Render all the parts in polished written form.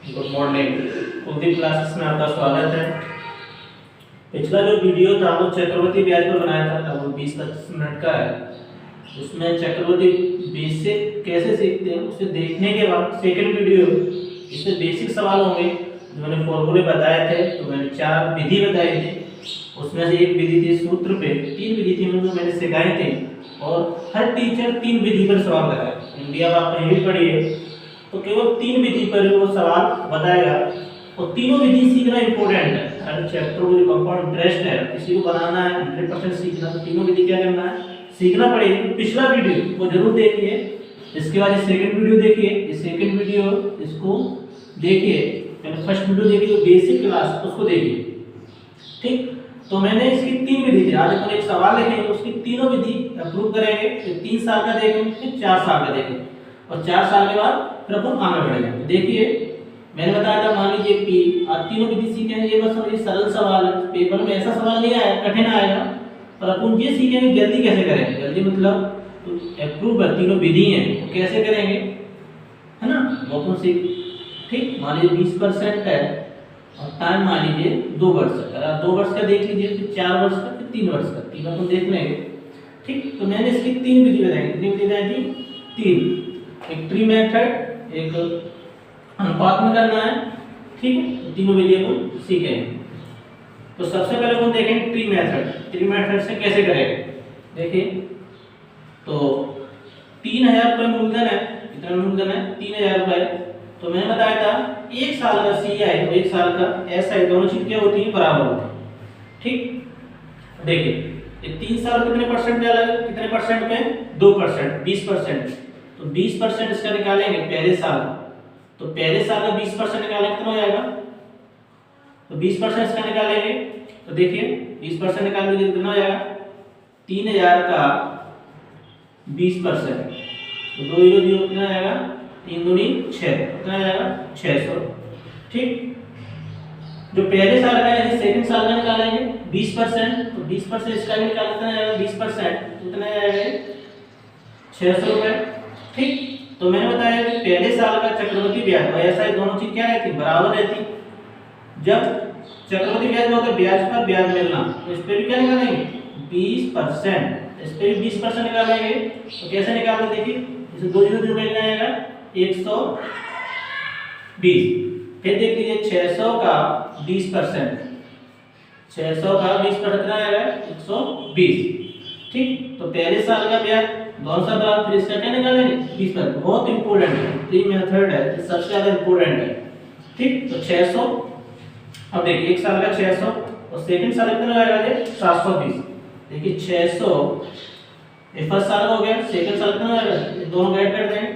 Good morning. Kuldeep classes में आपका स्वागत है। पिछला जो वीडियो था वो चक्रवर्ती ब्याज पर बनाया था, वो 20-25 मिनट का है। उसमें चक्रवर्ती बेसिक कैसे सीखते हैं उसे देखने के बाद सेकंड वीडियो, इसमें बेसिक सवाल होंगे जो मैंने फॉर्मूले बताए थे। तो मैंने 4 विधि बताई थी, उसमें से एक विधि थी सूत्र पे, 3 विधि थी जो मैंने सिखाई थी। और हर टीचर 3 विधि पर सवाल कराए। इंडिया में आप कहीं भी पढ़िए तो केवल 3 विधि पर वो सवाल बताएगा। और तीनों विधि सीखना इंपॉर्टेंट है। हर चैप्टर को जो कंपाउंड इंटरेस्ट है किसी को बनाना है 100% सीखना, तो तीनों विधि क्या करना है, सीखना पड़ेगी। पिछला वीडियो वो जरूर देखिए, इसके बाद ये सेकंड वीडियो देखिए, ये सेकंड वीडियो इसको देखिए, पहले फर्स्ट वीडियो देखिए बेसिक क्लास उसको देखिए, ठीक। तो मैंने इसकी 3 विधि थी, आज अपन एक सवाल लिखेंगे उसकी तीनों विधि अप्रूव करेंगे। फिर 3 साल का देखेंगे, फिर 4 साल का देखेंगे, और 4 साल के बाद फिर अपन आगे बढ़ेंगे। तो देखिए मैंने बताया था, मान लीजिए पी, आप तीनों विधि सीखेंगे। ये बस समझिए सरल सवाल है, पेपर में ऐसा सवाल नहीं आया, कठिन आएगा, पर अपन ये सीखेंगे जल्दी कैसे करेंगे। जल्दी मतलब तो अप्रूव है, तीनों विधि हैं, तो कैसे करेंगे, है ना, वो अपन सीख, ठीक। मान लीजिए 20% है और टाइम मान लीजिए 2 वर्ष है। अगर आप 2 वर्ष का देख लीजिए, फिर 4 वर्ष का, फिर 3 वर्ष का, तीनों अपन देख लेंगे, ठीक। तो मैंने इसकी 3 विधि बताई। कितनी विधि बताई थी? 3। एक ट्री मेथड, एक अनुपात में करना है, ठीक है। तो तीनों विधि को सीखेंगे। तो सबसे पहले हम देखेंगे ट्री मेथड। ट्री मेथड से कैसे करेंगे, देखिए। तो 3000 रुपये मूलधन है, कितना मूलधन है? 3000 रुपये। तो मैंने बताया था 1 साल का CI और 1 साल का SI दोनों चीज क्या होती है, बराबर होती है, ठीक। देखिए ये 3 साल कितने परसेंट पे अलग, कितने परसेंट पे? 2%, 20%। तो 20% इसका निकालेंगे पहले साल, तो पहले साल का 20% निकालेंगे कितना हो जाएगा? तो 20% इसका निकालेंगे, तो देखिए 20% निकाल लीजिए कितना हो जाएगा? 3000 का 20%, तो 2 0 0 कितना आएगा? 3 दूनी 6, कितना आएगा? 600, ठीक। जो पहले साल का है सेकंड साल का निकालेंगे 20%, तो 20% इसका भी निकाल कितना आएगा? 20%, कितना आएगा? 600 रुपए, ठीक। तो मैंने बताया कि पहले साल का चक्रवृद्धि ब्याज और एसआई दोनों चीज क्या रहती, बराबर रहती। जब चक्रवृद्धि ब्याज होगा ब्याज पर ब्याज मिलना, तो इस पे भी क्या निकालेंगे? 20%, इस पे भी 20% निकालेंगे। तो कैसे निकालते, देखिए इसे 2 0 0 में आएगा 120। फिर देख लीजिए 600 का 20%, 600 का 20% कितना आएगा? 120, ठीक। तो पहले साल का ब्याज दोनों साल बाद, फिर इसका क्या निकालेंगे? 20%। बहुत इंपॉर्टेंट है, ट्री मेथड है, सबसे ज्यादा इंपॉर्टेंट है, ठीक। तो 600, अब देखिए 1 साल का 600 और सेकंड साल कितना आएगा? ये 720। देखिए 600 ये फर्स्ट साल का हो गया, सेकंड साल कितना आएगा? ये दोनों ऐड कर देंगे,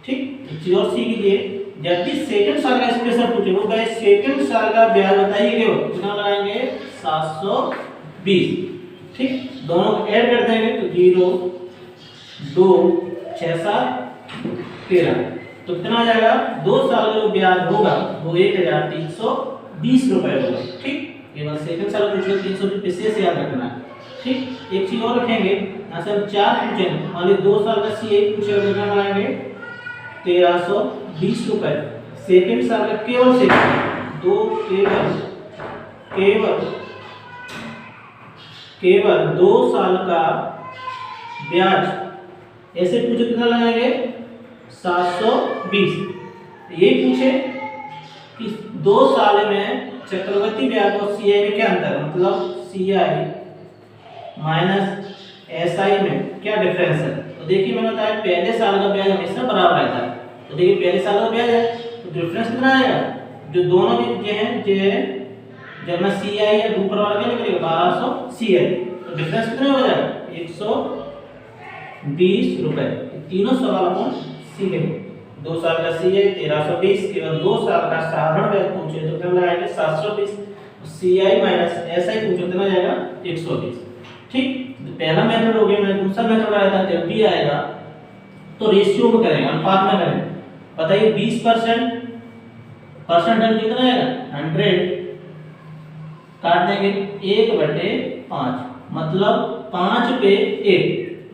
ठीक। एक चीज और सीख लीजिए, जब भी सेकंड साल का स्पेशल पूछे वो भाई सेकंड साल का ब्याज बताइए कितना लगाएंगे? 720, ठीक। दोनों ऐड कर देंगे तो 0 2 6 7 13, तो कितना आ जाएगा? 2 साल का जो ब्याज होगा वो 1320 रुपए होगा, ठीक। केवल सेकंड साल पूछ लो, 320 से याद रखना है, ठीक। एक चीज और रखेंगे, यहाँ से हम 4 पूछेंगे, मान लीजिए 2 साल का CA पूछेगा, कितना लगाएंगे? 1320 रुपए। सेकंड साल का केवल सेकंड दो केवल 2 साल का ब्याज ऐसे पूछे कितना लगाएंगे? 720। ये पूछे कि 2 साल में चक्रवर्ती ब्याज और CI में क्या अंतर है, मतलब CI माइनस SI में क्या डिफरेंस है। तो देखिए मैंने बताया पहले साल का ब्याज हमेशा बराबर रहता है। तो देखिए पहले साल का ब्याज है तो डिफरेंस कितना आएगा? जो दोनों जो है जब मैं CI या ऊपर वाला क्या निकलेगा? 1200 CI, तो डिफरेंस कितना हो जाएगा? 120 रुपए। तीनों सवाल हम सीखेंगे। 2 साल का CI 1320, केवल 2 साल का साधारण ब्याज पूछे तो कितना लगाएंगे? 720। CI माइनस SI पूछे कितना जाएगा? 120, ठीक। तो पहला मेथड हो गया। मैं दूसरा मेथड आया था, जब भी आएगा तो रेशियो में करेंगे, अनुपात में करेंगे। बताइए 20% परसेंटेज कितना आएगा? 100, काट देंगे 1/5, मतलब 5 पे 1,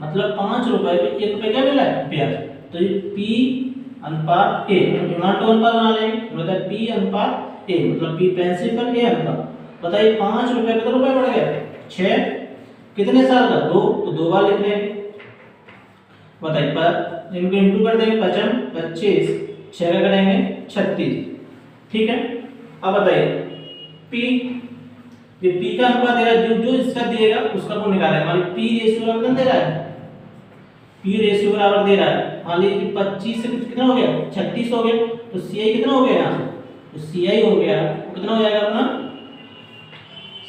मतलब 5 रुपए पे 1 रुपए क्या मिला है? ब्याज। तो ये P अनुपात ए, इमान टू अनुपात बना लेंगे, मतलब पी अनुपात ए, मतलब पी प्रिंसिपल ए अनुपात। बताइए 5 रुपए कितने रुपए बढ़ गया 6, कितने साल का 2, तो 2 बार लिख लेंगे। बताइए पर इनको इंटू कर देंगे, 55 25 6 का करेंगे 36, ठीक है। अब बताइए पी, ये पी का अनुपात दे रहा है, जो जो इसका दिएगा उसका को निकालेंगे। मान लीजिए पी रेशियो बराबर दे रहा है, पी रेशियो बराबर दे रहा है, मान लीजिए 25 से कितना हो गया 36 हो गया, तो सीआई कितना हो गया यहाँ से, तो सीआई हो गया तो कितना हो जाएगा अपना,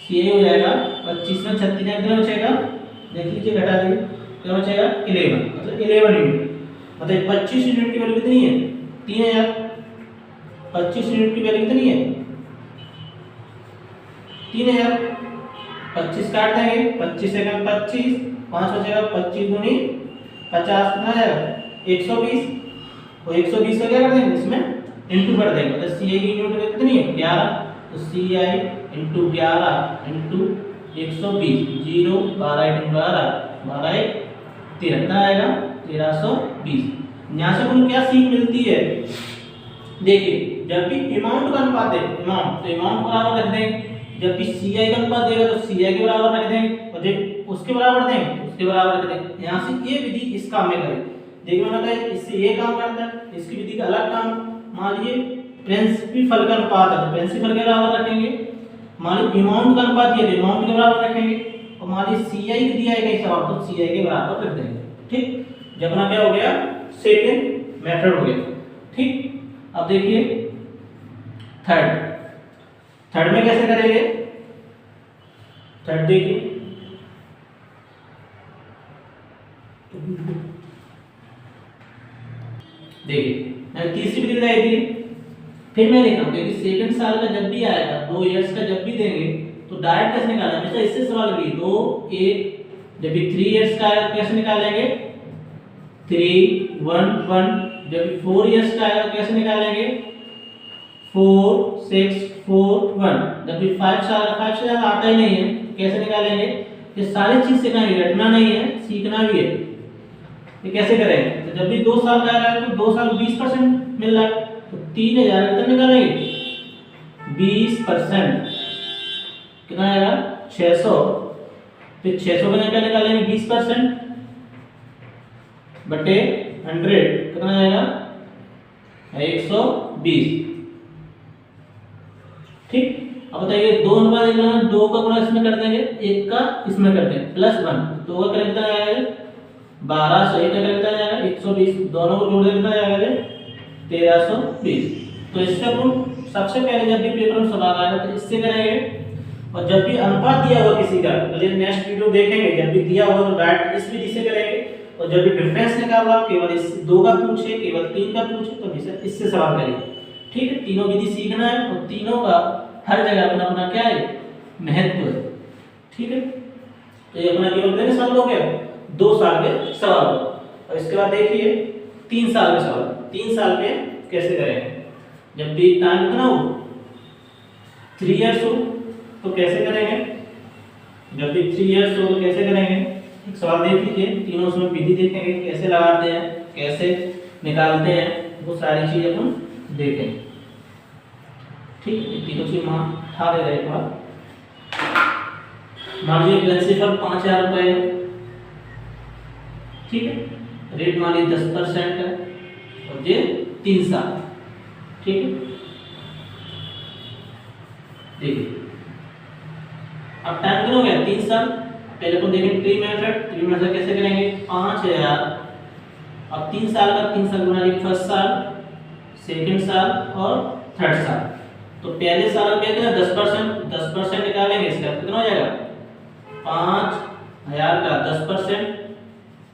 सीआई हो जाएगा 25 में 36 में कितना बचेगा, देख लीजिए घटा दीजिए, कितना बचेगा 11, मतलब 11 यूनिट। मतलब 25 यूनिट की वैल्यू कितनी है 3000, 25 यूनिट की वैल्यू कितनी है 3000, 25 काट देंगे, 25 से 25 5 बचेगा, 25 गुनी 50 कितना आएगा 120, तो 120 का क्या कर देंगे इसमें इंटू कर देंगे, तो सीआई की यूनिट कितनी है 11, तो सीआई इंटू 11 इंटू 120, 0 12 इंटू 12 12 13 कितना आएगा 1320। यहाँ से आपको क्या सीख मिलती है, देखिए जब भी अमाउंट का अनुपात है अमाउंट, तो अमाउंट बराबर रख देंगे, जब भी सीआई का अनुपात देगा तो सीआई के बराबर रख देंगे, और जब उसके बराबर देंगे उसके बराबर रख देंगे। यहाँ से ये विधि इस काम में करें, देखिए मैंने कहा इससे ये काम करता है, इसकी विधि का अलग काम। मान लीजिए प्रिंसिपल का अनुपात है तो प्रिंसिपल के बराबर रखेंगे, मान लीजिए अमाउंट का अनुपात ये तो अमाउंट के बराबर रखेंगे, और मान लीजिए सीआई दिया है कहीं सवाल तो सीआई के बराबर रख देंगे, ठीक। जब अपना क्या हो गया सेकंड मेथड हो गया, ठीक। अब देखिए थर्ड में कैसे करेंगे, थर्ड देखिए मैंने तीसरी विधि बताई थी, फिर मैं लिखा हूं कि सेकंड साल का जब भी आएगा 2 इयर्स का जब भी देंगे तो डायरेक्ट कैसे निकालेंगे, हमेशा इससे सवाल भी 2 1, जब भी 3 इयर्स का आएगा कैसे निकालेंगे 3 1 1, जब 4 इयर्स का आएगा कैसे निकालेंगे 4 6 4 1, जब भी 5 साल का 5 से ज्यादा आता ही नहीं है कैसे निकालेंगे। ये सारी चीज सीखना है, रटना नहीं है, सीखना भी है। ये कैसे करेंगे, तो जब भी 2 साल का आएगा तो 2 साल 20% मिल रहा है, तो 3000 कितना निकालेंगे 20% कितना आएगा 600, तो 600 का क्या निकालेंगे 20% बटे 100 कितना आएगा 120, ठीक। अब बताइए 2 अनुपात 1 2 का गुणा इसमें कर देंगे, 1 का इसमें कर देंगे प्लस 1, 2 का कितना आएगा 12, सही का कितना आएगा 120, दोनों को जोड़ देना आएगा 1320। तो इससे अपन सबसे पहले जब भी पेपर में सवाल आएगा तो इससे करेंगे, और जब भी अनुपात दिया हुआ किसी का, चलिए नेक्स्ट वीडियो देखेंगे, जब भी दिया हुआ तो डायरेक्ट इस विधि से करेंगे, और जब भी डिफरेंस निकालना केवल इस 2 का पूछे केवल 3 का पूछे तो हमेशा इससे सवाल करेंगे, ठीक है। तीनों विधि सीखना है, और तीनों का हर जगह अपना अपना क्या है महत्व है, ठीक है। तो ये अपना केवल कितने साल हो गया 2 साल के सवाल, और इसके बाद देखिए 3 साल के सवाल। 3 साल के कैसे करेंगे, जब भी टाइम कितना हो 3 इयर्स हो तो कैसे करेंगे, जब भी 3 इयर्स हो तो कैसे करेंगे। एक सवाल देख लीजिए, तीनों उसमें विधि देखेंगे कैसे लगाते हैं कैसे निकालते हैं, वो सारी चीज अपन देखेंगे, ठीक है। तीनों चीज उठा दे रहे एक बार। मान लीजिए प्रिंसिपल 5000 रुपए, ठीक है, रेट मान लीजिए 10% है, और ये 3 साल, ठीक है। देखिए अब टाइम कितना हो गया 3 साल। पहले अपन देखेंगे ट्री मेथड कैसे करेंगे 5000, अब 3 साल का 3 साल गुना फर्स्ट साल सेकंड साल और थर्ड साल, तो पहले साल का क्या है 10% निकालेंगे, इसका कितना हो जाएगा 5000 का 10%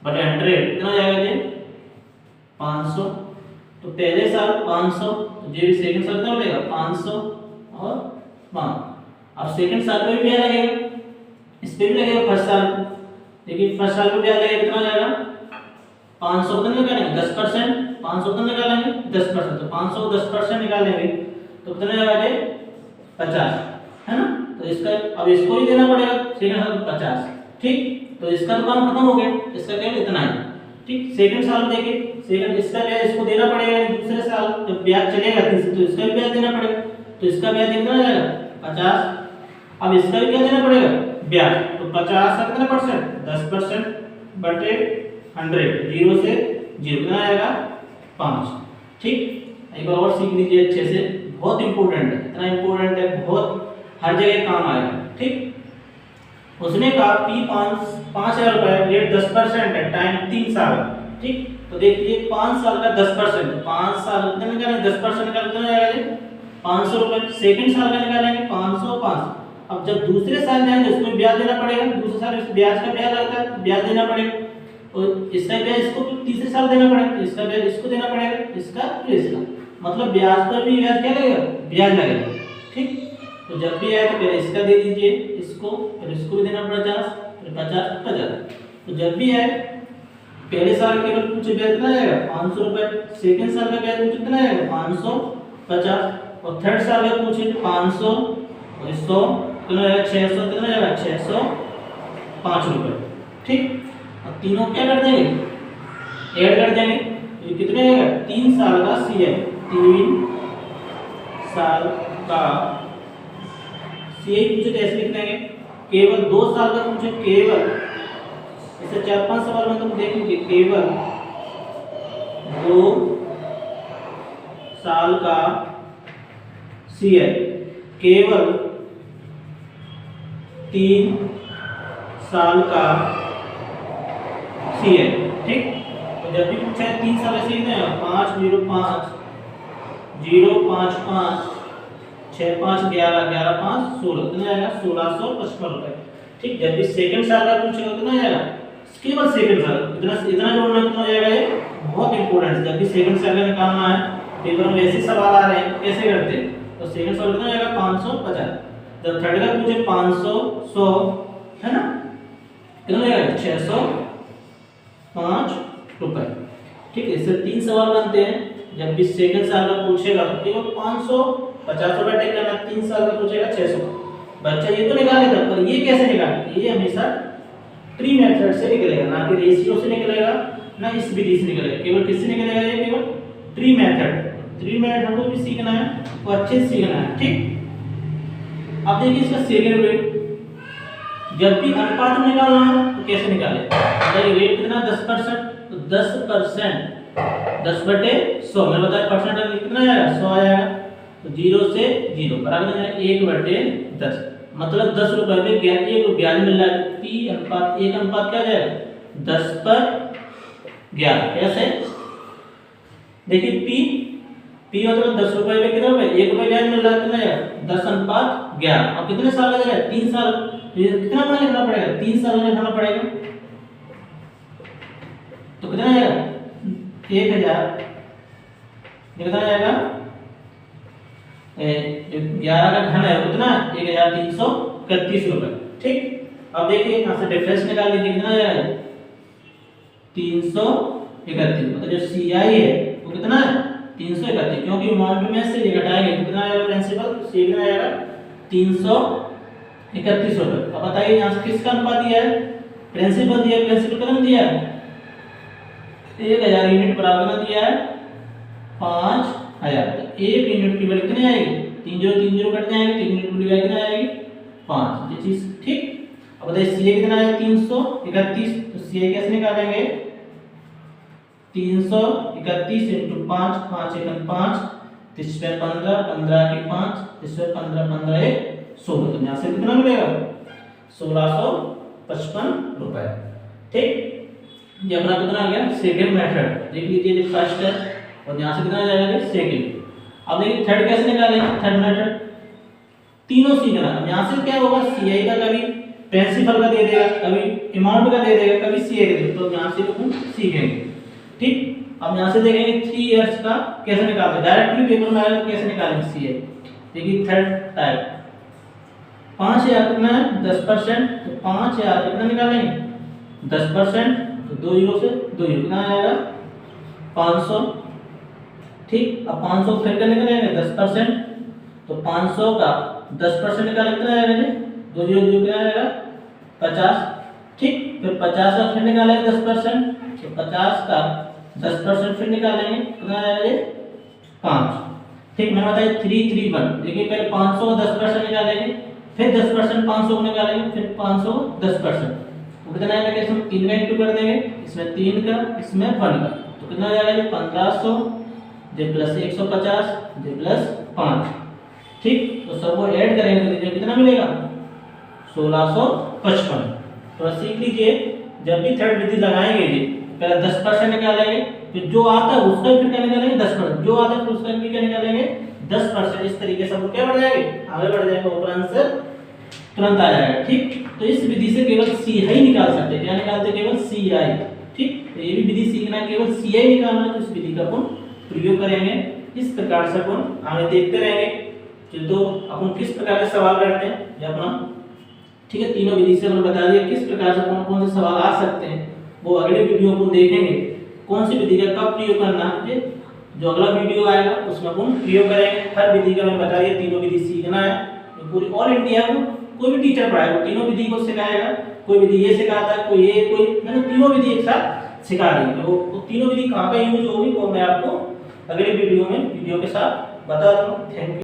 बटे 100 कितना हो जाएगा ये 500, तो पहले साल 500, तो ये भी सेकंड साल कितना लगेगा 500 और 5, अब सेकंड साल पे भी ब्याज लगेगा, इस पे भी लगेगा फर्स्ट साल। देखिए फर्स्ट साल पे ब्याज लगेगा कितना हो जाएगा 500 कितना निकालेंगे 10%, 500 कितना निकालेंगे 10%, तो 500 को 10% निकालेंगे तो कितना आएगा ये 50, है ना। तो इसका अब इसको ही देना पड़ेगा सेकंड साल 50, ठीक। तो इसका तो काम खत्म हो गया, इसका केवल इतना है, ठीक, सेकंड साल में देखिए, सेकंड इसका ब्याज इसको देना पड़ेगा, दूसरे साल जब ब्याज चलेगा तो इसका भी ब्याज देना पड़ेगा, तो इसका ब्याज कितना हो जाएगा 50। अब इसका भी क्या देना पड़ेगा ब्याज, तो 50 का कितना परसेंट 10% बटे 100, 0 से 0 कितना आएगा 5। ठीक, एक बार और सीख लीजिए अच्छे से, बहुत इंपॉर्टेंट है, इतना इंपॉर्टेंट है, बहुत हर जगह काम आएगा। ठीक, उसने कहा P 5000 रुपए, रेट 10% है, टाइम 3 साल। ठीक, तो देखिए 5 साल का 10%, 5 साल कितने निकालेंगे 10% का कितना आएगा जी 500 रुपए। सेकंड साल का निकालेंगे 500 500। अब जब दूसरे साल जाएंगे उसमें ब्याज देना पड़ेगा, दूसरे साल इस ब्याज का ब्याज लगता है, ब्याज देना पड़ेगा, और इसका ब्याज इसको तीसरे साल देना पड़ेगा, इसका ब्याज इसको देना पड़ेगा, इसका फिर इसका, मतलब ब्याज पर भी ब्याज क्या लगेगा ब्याज लगेगा। ठीक, तो जब भी आए तो पहले इसका दे दीजिए, इसको फिर इसको भी देना 50, फिर 50 50। तो जब भी आए पहले साल केवल कुछ ब्याज कितना आएगा 500 रुपए, सेकंड साल का ब्याज कितना आएगा 550, और थर्ड साल का कुछ 500 और 100 कितना आएगा 600, कितना आएगा 605 रुपए। ठीक, अब तीनों क्या कर देंगे ऐड कर देंगे, ये कितने आएगा 3 साल का सीए, 3 साल का सीए पूछे तो ऐसे लिख देंगे, केवल 2 साल का पूछे केवल, ऐसे 4-5 सवाल में तुम देखेंगे केवल 2 साल का सीए, केवल 3 साल का सीए। ठीक, तो जब भी पूछा है 3 साल ऐसे ही 505 055 65 11 11 5 16 कितना आएगा 1655 रुपए। ठीक, जब भी सेकंड साल का पूछेगा कितना आएगा केवल सेकंड साल, इतना इतना जोड़ना कितना हो जाएगा, ये बहुत इंपॉर्टेंट है। जब भी सेकंड साल का निकालना है पेपर में ऐसे सवाल आ रहे हैं कैसे करते हैं, तो सेकंड साल कितना आएगा 550, जब थर्ड का पूछे 500 100 है ना, कितना आएगा 605 रुपए। ठीक है, इससे 3 सवाल बनते हैं। जब भी सेकंड साल का पूछेगा तो केवल 550 रुपए टेक करना, 3 साल का पूछेगा 600। बच्चा ये तो निकालेगा, पर ये कैसे निकालेगा, ये हमेशा ट्री मेथड से निकलेगा, ना कि रेशियो से निकलेगा, ना इस विधि से निकलेगा, केवल किससे निकलेगा, ये केवल ट्री मेथड। ट्री मेथड को भी सीखना है और अच्छे से सीखना है। ठीक, अब देखिए इसका सेकंड रेट, जब भी अनुपात निकालना है तो कैसे निकाले, अगर रेट कितना 10%, तो 10% 10 बटे 100 में बताया परसेंट कितना आएगा 100 आएगा, तो 0 से 0 बराबर 1 बटे 10, मतलब 10 रुपए पे एक ब्याज मिल रहा है। P अनुपात 1 अनुपात क्या जाएगा 10 पर 11। कैसे देखिए P मतलब 10 रुपए पे कितना रुपए 1 रुपए ब्याज मिल रहा है, कितना आएगा 10 अनुपात 11। अब कितने साल का जाएगा 3 साल, तो कितना मान लिखना पड़ेगा 3 साल में लिखना पड़ेगा, तो कितना आएगा 1000, कितना आएगा 11 का घन है कितना 1331 रुपए। ठीक, अब देखिए यहाँ से डिफरेंस निकाल लीजिए, कितना आएगा 331, मतलब जो CI है वो कितना है 331, क्योंकि अमाउंट में से ये घटाएंगे तो कितना आएगा प्रिंसिपल, C कितना आएगा 331 रुपए। अब बताइए यहाँ से किसका अनुपात दिया है, प्रिंसिपल दिया है, प्रिंसिपल कितना दिया है 1000 यूनिट बराबर दिया है 5000, तो 1 यूनिट की वैल्यू कितनी आएगी 30 कट जाएंगे, 3 यूनिट की वैल्यू कितना आएगी 5, ये चीज। ठीक, अब बताइए CA कितना है 331, तो CA कैसे निकालेंगे 331 × 5 5 × 5 3 15 15 के 5 3 15 15 1 16, तो यहाँ से कितना मिलेगा 1655 रुपए। ठीक, ये अपना कितना आ गया सेकंड मेथड, देख लीजिए ये फर्स्ट है और यहाँ से कितना आ जाएगा सेकंड। अब देखिए थर्ड कैसे निकालेंगे, थर्ड मेथड तीनों सीखना। यहाँ से क्या होगा CI का कभी प्रिंसिपल का दे देगा, कभी अमाउंट का दे देगा, कभी CA का दे देगा, तो यहाँ से हम सीखेंगे। ठीक, अब यहाँ से देखेंगे 3 इयर्स का कैसे निकालते हैं, डायरेक्टली पेपर में आएगा कैसे निकालेंगे CA। देखिए थर्ड टाइप 5000 कितना है 10%, तो 5000 कितना निकालेंगे 10%, तो 2 जीरो से 2 जीरो कितना आएगा 500। ठीक, अब 500 फिर करने का आएगा 10%, तो 500 का 10% निकालेंगे कितना आएगा 2 जीरो 0 कितना आएगा 50। ठीक, फिर 50 का फिर निकालेंगे 10%, तो 50 का 10% फिर निकालेंगे, कितना आएगा ये 5। ठीक, मैंने बताया 331। देखिए पहले 500 का 10% निकालेंगे, फिर 10% 500 को निकालेंगे, फिर 500 10%, तो कितना आएगा, इसमें 3 का इंटू कर देंगे, इसमें 3 का, इसमें 1 का, तो कितना आ जाएगा ये 1500 जे प्लस 150 जे प्लस 5। ठीक, तो सबको ऐड करेंगे तो देखिए कितना मिलेगा 1655। तो सीख लीजिए, जब भी थर्ड विधि लगाएंगे जी पहले 10% निकालेंगे, फिर जो आता है उसका फिर क्या निकालेंगे 10%, जो आता है फिर उसका भी क्या निकालेंगे 10%। इस तरीके से हम क्या बढ़ जाएंगे, आगे बढ़ जाएंगे, ऊपर आंसर तुरंत आ जाएगा। ठीक, तो इस विधि से केवल सी ही निकाल सकते हैं, क्या निकालते हैं, केवल सी आई। ठीक, तो ये भी विधि सीखना है, केवल सी आई निकालना है, तो इस विधि का अपन प्रयोग करेंगे। इस प्रकार से अपन आगे देखते रहेंगे तो अपन किस प्रकार के सवाल करते हैं ये अपना। ठीक है, तीनों विधि से हमने बता दिया किस प्रकार से कौन कौन से सवाल आ सकते हैं, वो अगले वीडियो को देखेंगे कौन सी विधि का कब प्रयोग करना है। जो अगला वीडियो आएगा उसमें अपन प्रयोग करेंगे। हर विधि का मैंने बता दिया, तीनों विधि सीखना है। तो पूरी ऑल इंडिया में कोई भी टीचर पढ़ाएगा तीनों विधि को सिखाएगा, कोई विधि ये सिखाता है, कोई ये, कोई मैंने तीनों विधि एक साथ सिखा रही है। वो तीनों विधि कहाँ पे यूज होगी वो मैं आपको अगले वीडियो में वीडियो के साथ बता दूंगा। Thank you.